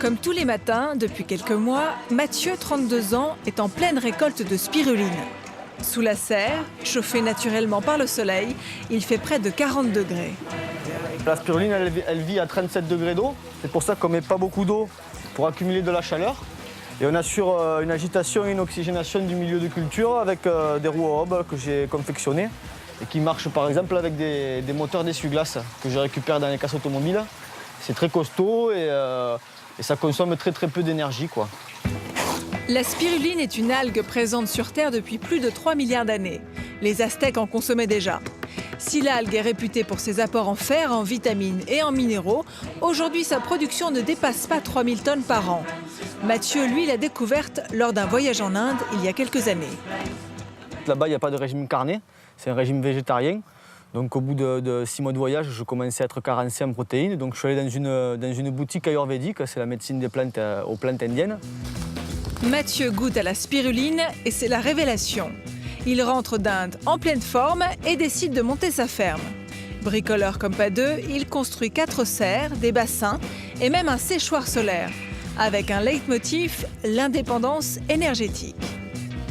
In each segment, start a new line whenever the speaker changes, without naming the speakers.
Comme tous les matins, depuis quelques mois, Mathieu, 32 ans, est en pleine récolte de spiruline. Sous la serre, chauffée naturellement par le soleil, il fait près de 40 degrés.
La spiruline, elle vit à 37 degrés d'eau. C'est pour ça qu'on ne met pas beaucoup d'eau pour accumuler de la chaleur. Et on assure une agitation et une oxygénation du milieu de culture avec des roues à hobbe que j'ai confectionnées et qui marchent par exemple avec des moteurs d'essuie-glace que je récupère dans les casses automobiles. C'est très costaud et ça consomme très peu d'énergie, quoi.
La spiruline est une algue présente sur Terre depuis plus de 3 milliards d'années. Les Aztèques en consommaient déjà. Si l'algue est réputée pour ses apports en fer, en vitamines et en minéraux, aujourd'hui sa production ne dépasse pas 3000 tonnes par an. Mathieu, lui, l'a découverte lors d'un voyage en Inde il y a quelques années.
Là-bas, il n'y a pas de régime carné, c'est un régime végétarien. Donc au bout de 6 mois de voyage, je commençais à être carencé en protéines. Donc je suis allé dans une boutique ayurvédique, c'est la médecine des plantes aux plantes indiennes.
Mathieu goûte à la spiruline et c'est la révélation. Il rentre d'Inde en pleine forme et décide de monter sa ferme. Bricoleur comme pas deux, il construit 4 serres, des bassins et même un séchoir solaire, avec un leitmotiv, l'indépendance énergétique.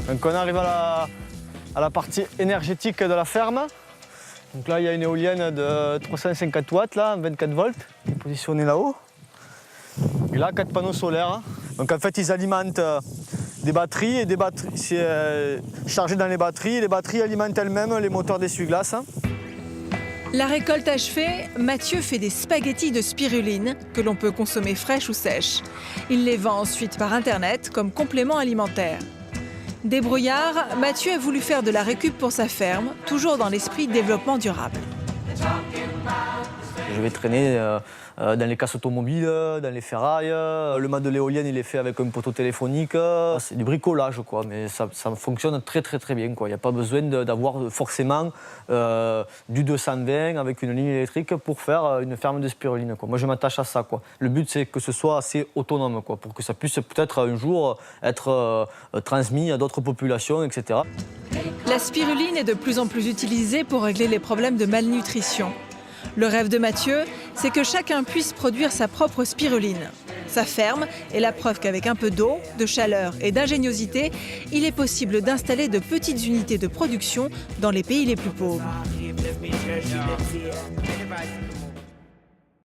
Donc on arrive à la partie énergétique de la ferme. Donc là, il y a une éolienne de 350 watts, là, 24 volts, qui est positionnée là-haut. Et là, 4 panneaux solaires. Donc en fait, ils alimentent des batteries et c'est chargé dans les batteries. Les batteries alimentent elles-mêmes les moteurs d'essuie-glace.
La récolte achevée, Mathieu fait des spaghettis de spiruline que l'on peut consommer fraîches ou sèches. Il les vend ensuite par Internet comme complément alimentaire. Débrouillard, Mathieu a voulu faire de la récup pour sa ferme, toujours dans l'esprit développement durable.
Je vais traîner dans les casses automobiles, dans les ferrailles. Le mât de l'éolienne, il est fait avec un poteau téléphonique. C'est du bricolage, quoi, mais ça fonctionne très bien, quoi. Il n'y a pas besoin d'avoir forcément du 220 avec une ligne électrique pour faire une ferme de spiruline, quoi. Moi, je m'attache à ça, quoi. Le but, c'est que ce soit assez autonome, quoi, pour que ça puisse peut-être un jour être transmis à d'autres populations, etc.
La spiruline est de plus en plus utilisée pour régler les problèmes de malnutrition. Le rêve de Mathieu, c'est que chacun puisse produire sa propre spiruline. Sa ferme est la preuve qu'avec un peu d'eau, de chaleur et d'ingéniosité, il est possible d'installer de petites unités de production dans les pays les plus pauvres.